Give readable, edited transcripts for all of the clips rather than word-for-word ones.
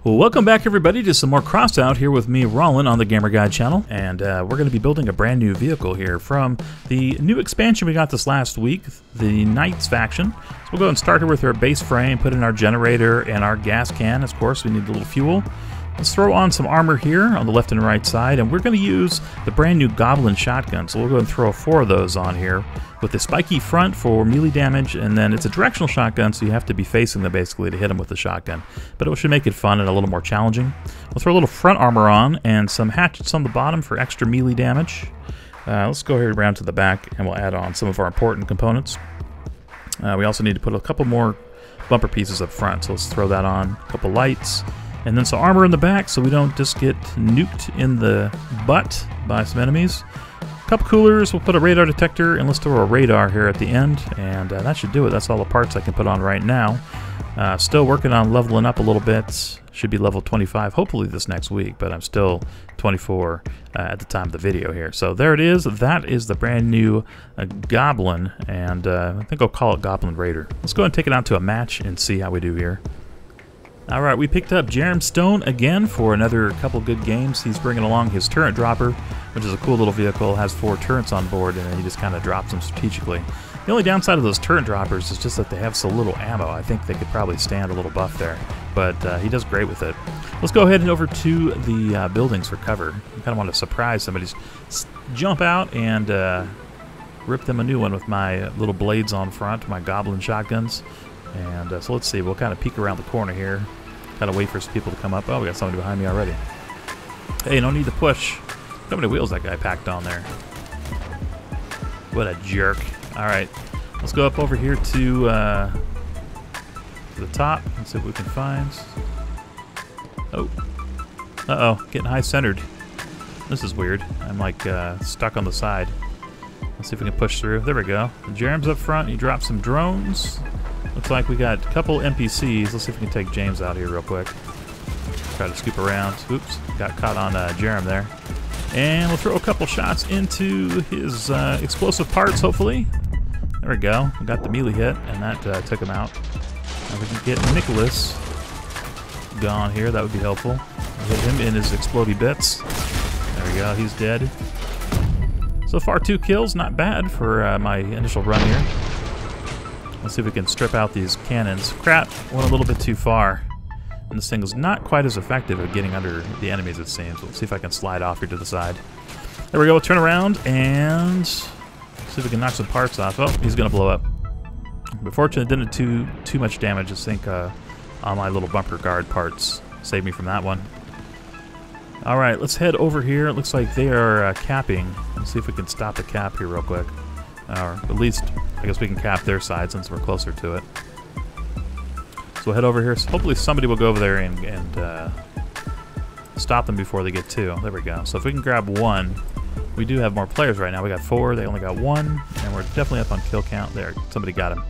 Well, welcome back everybody to some more Crossout here with me, Rollin, on the Gamer Guide channel. And we're going to be building a brand new vehicle here from the new expansion we got this last week, the Knights faction. So we'll go and start here with our base frame, put in our generator and our gas can. Of course, we need a little fuel. Let's throw on some armor here on the left and right side, and we're going to use the brand new Goblin shotgun. So we'll go and throw 4 of those on here with the spiky front for melee damage, and then it's a directional shotgun, so you have to be facing them basically to hit them with the shotgun. But it should make it fun and a little more challenging. We'll throw a little front armor on and some hatchets on the bottom for extra melee damage. Let's go here around to the back, and we'll add on some of our important components. We also need to put a couple more bumper pieces up front, so let's throw that on. A couple lights. And then some armor in the back so we don't just get nuked in the butt by some enemies. A couple coolers, we'll put a radar detector, and let's throw a radar here at the end. And that should do it. That's all the parts I can put on right now. Still working on leveling up a little bit. Should be level 25 hopefully this next week, but I'm still 24 at the time of the video here. So there it is. That is the brand new Goblin, and I think I'll call it Goblin Raider. Let's go ahead and take it out to a match and see how we do here. Alright, we picked up Jerem Stone again for another couple good games. He's bringing along his turret dropper, which is a cool little vehicle. Has 4 turrets on board, and then he just kind of drops them strategically. The only downside of those turret droppers is just that they have so little ammo. I think they could probably stand a little buff there, but he does great with it. Let's go ahead and over to the buildings for cover. I kind of want to surprise somebody. Just jump out and rip them a new one with my little blades on front, my Goblin shotguns. And so let's see, we'll kind of peek around the corner here. Kind of wait for some people to come up. Oh, we got somebody behind me already. Hey, no need to push. How many wheels that guy packed on there? What a jerk. Alright, let's go up over here to the top and see what we can find. Oh. Uh-oh, getting high-centered. This is weird. I'm like stuck on the side. Let's see if we can push through. There we go. Jerem's up front. He dropped some drones. Looks like we got a couple NPCs. Let's see if we can take James out here real quick. Try to scoop around. Oops, got caught on Jerem there. And we'll throw a couple shots into his explosive parts, hopefully. There we go. We got the melee hit, and that took him out. Now we can get Nicholas gone here. That would be helpful. Hit him in his explodey bits. There we go. He's dead. So far, 2 kills. Not bad for my initial run here. Let's see if we can strip out these cannons. Crap, went a little bit too far. And this thing is not quite as effective at getting under the enemies, it seems. Let's see if I can slide off here to the side. There we go, turn around and see if we can knock some parts off. Oh, he's going to blow up. But fortunately, it didn't do too much damage. I think on my little bumper guard parts saved me from that one. Alright, let's head over here. It looks like they are capping. Let's see if we can stop the cap here real quick. Or at least, I guess we can cap their side since we're closer to it. So we'll head over here. So hopefully somebody will go over there and stop them before they get 2. There we go. So if we can grab 1, we do have more players right now. We got 4, they only got 1, and we're definitely up on kill count. There, somebody got him.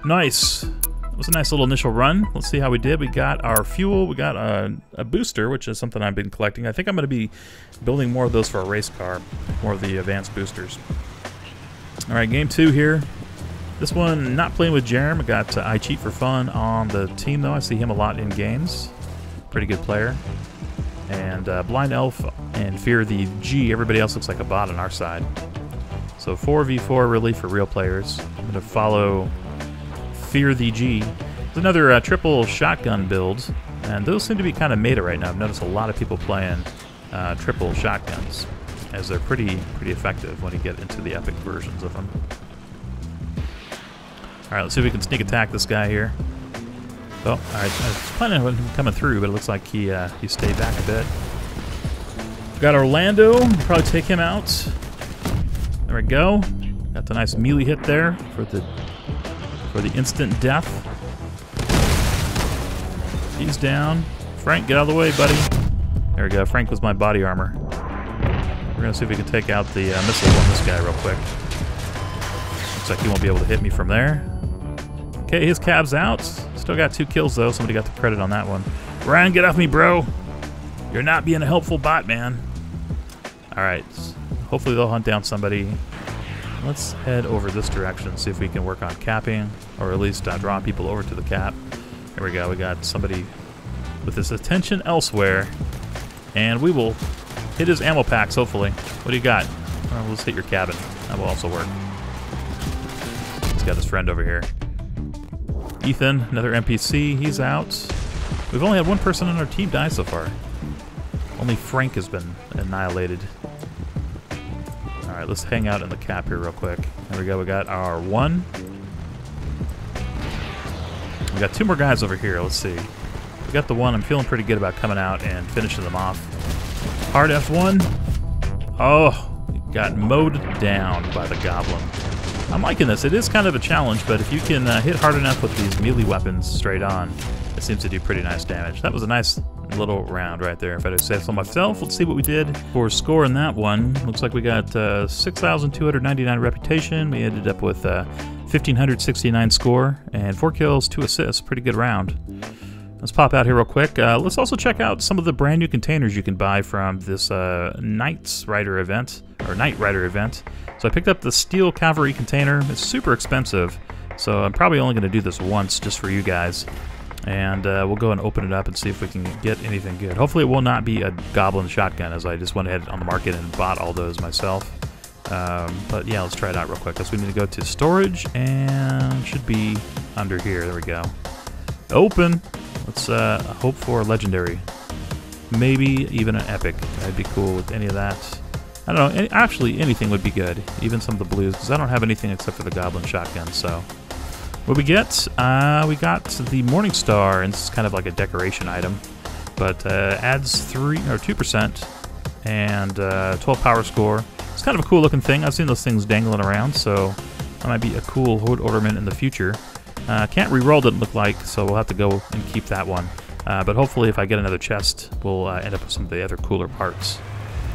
Nice. It was a nice little initial run. Let's see how we did. We got our fuel. We got a booster, which is something I've been collecting. I think I'm going to be building more of those for a race car, more of the advanced boosters. Alright, game 2 here. This one, not playing with Jerem. I got I Cheat for Fun on the team, though. I see him a lot in games. Pretty good player. And Blind Elf and Fear the G. Everybody else looks like a bot on our side. So 4v4 really for real players. I'm going to follow Fear the G. There's another triple shotgun build. And those seem to be kind of meta right now. I've noticed a lot of people playing triple shotguns, as they're pretty effective when you get into the epic versions of them. Alright, let's see if we can sneak attack this guy here. Oh, alright, I was planning on him coming through, but it looks like he stayed back a bit. Got Orlando, we'll probably take him out. There we go. Got the nice melee hit there for the instant death. He's down. Frank, get out of the way, buddy. There we go, Frank was my body armor. We're going to see if we can take out the missiles on this guy real quick. Looks like he won't be able to hit me from there. Okay, his cab's out. Still got 2 kills, though. Somebody got the credit on that one. Ryan, get off me, bro. You're not being a helpful bot, man. Alright, hopefully they'll hunt down somebody. Let's head over this direction, see if we can work on capping, or at least draw people over to the cap. There we go, we got somebody with his attention elsewhere. And we will hit his ammo packs, hopefully. What do you got? Well, let's hit your cabin. That will also work. He's got his friend over here. Ethan, another NPC, he's out. We've only had one person on our team die so far. Only Frank has been annihilated. Alright, let's hang out in the cap here real quick. There we go, we got our one. We got two more guys over here, let's see. We got the one, I'm feeling pretty good about coming out and finishing them off. Hard F1. Oh, got mowed down by the Goblin. I'm liking this. It is kind of a challenge, but if you can hit hard enough with these melee weapons straight on, it seems to do pretty nice damage. That was a nice little round right there. If I do say so myself, let's see what we did for score in that one. Looks like we got 6,299 reputation. We ended up with 1,569 score and 4 kills, 2 assists. Pretty good round. Let's pop out here real quick. Let's also check out some of the brand new containers you can buy from this Knight Rider event. So I picked up the Steel Cavalry container. It's super expensive, so I'm probably only going to do this once just for you guys. And we'll go and open it up and see if we can get anything good. Hopefully it will not be a Goblin shotgun, as I just went ahead on the market and bought all those myself. But yeah, let's try it out real quick. We need to go to storage, and should be under here. There we go. Open. Let's hope for a legendary. Maybe even an epic. That'd be cool with any of that. I don't know. Actually, anything would be good. Even some of the blues, because I don't have anything except for the Goblin shotgun. So, what we get? We got the Morning Star, and this is kind of like a decoration item, but adds 2% and 12 power score. It's kind of a cool looking thing. I've seen those things dangling around, so that might be a cool hood ornament in the future. Can't re-roll, doesn't look like, so we'll have to go and keep that one. But hopefully if I get another chest, we'll end up with some of the other cooler parts.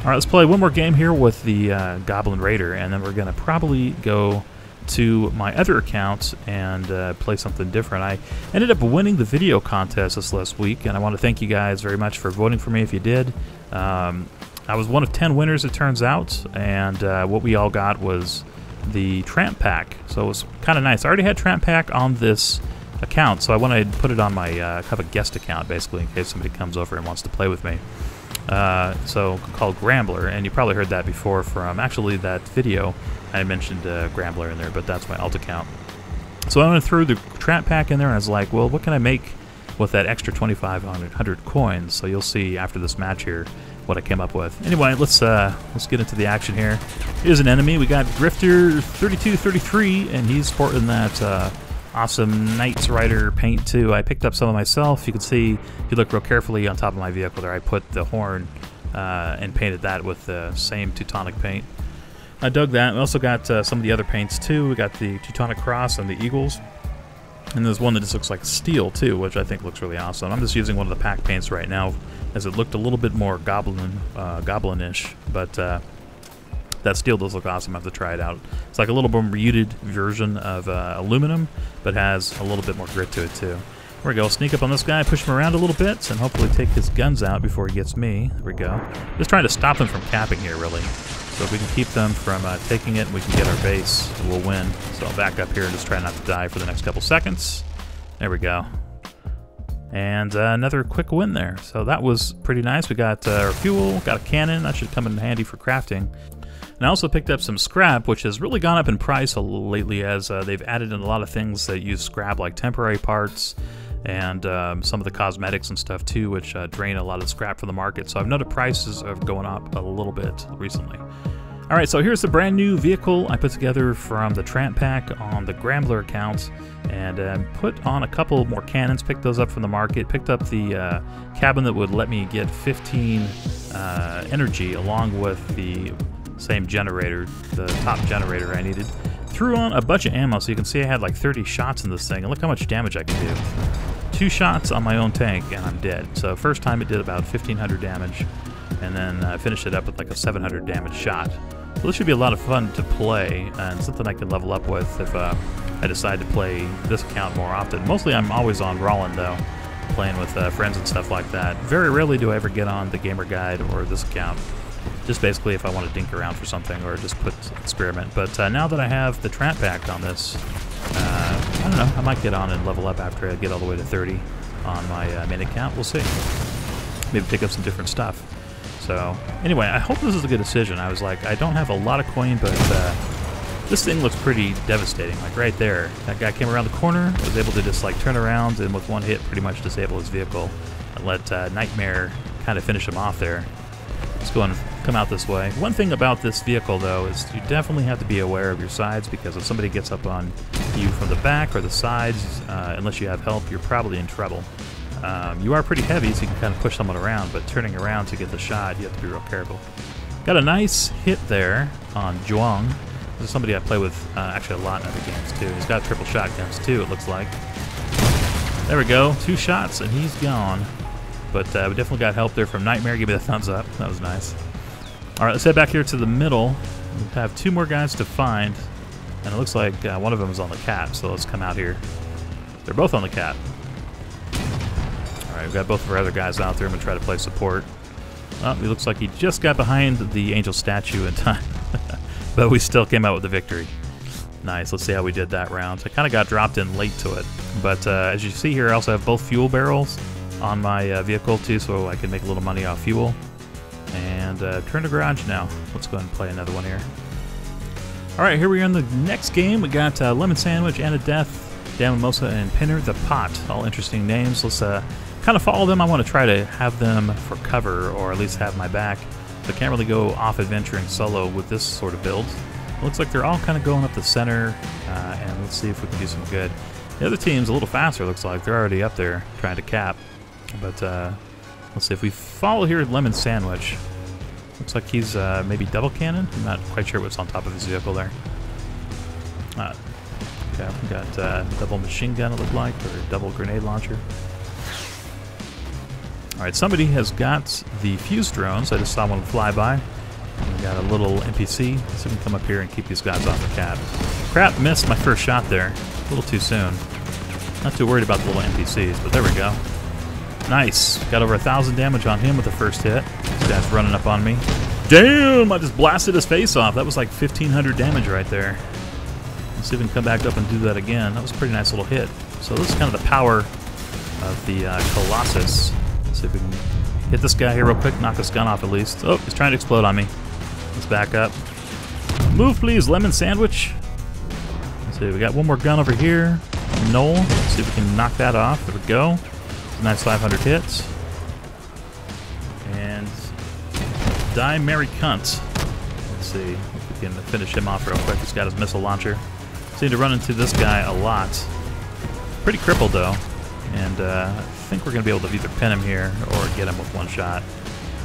Alright, let's play one more game here with the Goblin Raider, and then we're going to probably go to my other account and play something different. I ended up winning the video contest this last week, and I want to thank you guys very much for voting for me if you did. I was one of 10 winners, it turns out, and what we all got was the Tramp pack, so it was kind of nice. I already had Tramp pack on this account, so I wanted to put it on my kind of a guest account, basically, in case somebody comes over and wants to play with me. So called Gremlin, and you probably heard that before from actually that video. I mentioned Gremlin in there, but that's my alt account. So I went through the Tramp pack in there, and I was like, well, what can I make with that extra 2,500 coins? So you'll see after this match here what I came up with. Anyway, let's get into the action here. Here's an enemy. We got Grifter 3233, and he's sporting that awesome Knight Rider paint too. I picked up some of myself. You can see, if you look real carefully on top of my vehicle there, I put the horn and painted that with the same Teutonic paint. I dug that. We also got some of the other paints too. We got the Teutonic Cross and the Eagles. And there's one that just looks like steel too, which I think looks really awesome. I'm just using one of the pack paints right now, as it looked a little bit more goblin-ish, but that steel does look awesome. I have to try it out. It's like a little more muted version of aluminum, but has a little bit more grit to it too. There we go. Sneak up on this guy, push him around a little bit, and hopefully take his guns out before he gets me. There we go. Just trying to stop them from capping here, really. So if we can keep them from taking it, and we can get our base, we'll win. So I'll back up here and just try not to die for the next couple seconds. There we go. And another quick win there. So that was pretty nice. We got our fuel, got a cannon. That should come in handy for crafting. And I also picked up some scrap, which has really gone up in price lately, as they've added in a lot of things that use scrap, like temporary parts and some of the cosmetics and stuff too, which drain a lot of scrap from the market. So I've noticed prices are going up a little bit recently. Alright, so here's the brand new vehicle I put together from the Tramp pack on the Gremlin account, and put on a couple more cannons, picked those up from the market, picked up the cabin that would let me get 15 energy along with the same generator, the top generator I needed. Threw on a bunch of ammo, so you can see I had like 30 shots in this thing, and look how much damage I can do. 2 shots on my own tank and I'm dead. So first time it did about 1,500 damage, and then I finished it up with like a 700 damage shot. So this should be a lot of fun to play, and something I can level up with if I decide to play this account more often. Mostly I'm always on Rollin though, playing with friends and stuff like that. Very rarely do I ever get on the Gamer Guide or this account. Just basically if I want to dink around for something or just experiment. But now that I have the Tramp pack on this, I don't know, I might get on and level up after I get all the way to 30 on my main account. We'll see. Maybe pick up some different stuff. So anyway, I hope this is a good decision. I was like, I don't have a lot of coin, but this thing looks pretty devastating. Like right there, that guy came around the corner, was able to just like turn around and with one hit pretty much disable his vehicle and let Nightmare kind of finish him off there. Let's go and come out this way. One thing about this vehicle though is you definitely have to be aware of your sides, because if somebody gets up on you from the back or the sides, unless you have help, you're probably in trouble. You are pretty heavy, so you can kind of push someone around, but turning around to get the shot, you have to be real careful. Got a nice hit there on Ljung. This is somebody I play with actually a lot in other games too. He's got triple shotguns too, it looks like. There we go, 2 shots and he's gone. But we definitely got help there from Nightmare. Give me the thumbs up, that was nice. Alright, let's head back here to the middle. We have 2 more guys to find, and it looks like one of them is on the cap, so let's come out here. They're both on the cap. Alright, we've got both of our other guys out there. I'm going to try to play support. Oh, he looks like he just got behind the angel statue in time. But we still came out with the victory. Nice, let's see how we did that round. I kind of got dropped in late to it. But as you see here, I also have both fuel barrels on my vehicle too, so I can make a little money off fuel. And turn to garage now. Let's go ahead and play another one here. Alright, here we are in the next game. We got Lemon Sandwich, Anna Death, Dan Mimosa, and Pinner the Pot. All interesting names. Let's kind of follow them. I want to try to have them for cover, or at least have my back. So I can't really go off adventuring solo with this sort of build. It looks like they're all kind of going up the center, and let's see if we can do some good. The other team's a little faster, looks like. They're already up there trying to cap. But let's see if we follow here Lemon Sandwich. Looks like he's maybe double cannon. I'm not quite sure what's on top of his vehicle there. Okay, we got double machine gun, it looked like, or double grenade launcher. Alright, somebody has got the fuse drones. I just saw one fly by. We got a little NPC, so we can come up here and keep these guys off the cap. Crap, missed my first shot there. A little too soon. Not too worried about the little NPCs, but there we go. Nice. Got over 1,000 damage on him with the first hit. This guy's running up on me. Damn! I just blasted his face off. That was like 1,500 damage right there. Let's see if we can come back up and do that again. That was a pretty nice little hit. So this is kind of the power of the Colossus. Let's see if we can hit this guy here real quick, knock his gun off at least. Oh, he's trying to explode on me. Let's back up. Move, please, Lemon Sandwich. Let's see, we got one more gun over here. Noel. Let's see if we can knock that off. There we go. Nice 500 hits. And Die Mary Cunt. Let's see if we can finish him off real quick. He's got his missile launcher. Seem to run into this guy a lot. Pretty crippled though. And I think we're going to be able to either pin him here or get him with one shot.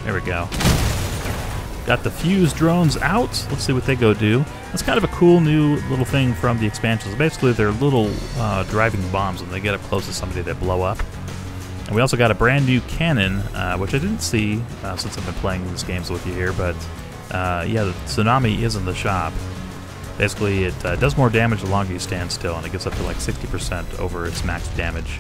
There we go. Got the fuse drones out. Let's see what they go do. That's kind of a cool new little thing from the expansions. Basically, they're little driving bombs. When they get up close to somebody, they blow up. And we also got a brand new cannon, which I didn't see since I've been playing these games with you here. But yeah, the Tsunami is in the shop. Basically, it does more damage the longer you stand still, and it gets up to like 60% over its max damage.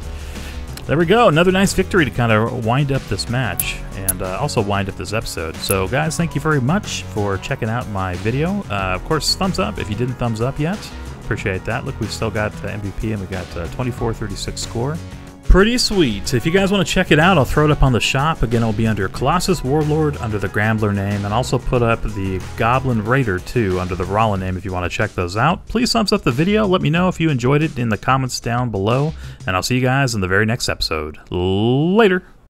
There we go, another nice victory to kind of wind up this match, and also wind up this episode. So guys, thank you very much for checking out my video. Of course, thumbs up if you didn't thumbs up yet. Appreciate that. Look, we've still got MVP, and we got 24-36 score. Pretty sweet. If you guys want to check it out, I'll throw it up on the shop. Again, it'll be under Colossus Warlord under the Gremlin name, and also put up the Goblin Raider too under the Rolla name if you want to check those out. Please thumbs up the video. Let me know if you enjoyed it in the comments down below, and I'll see you guys in the very next episode. Later.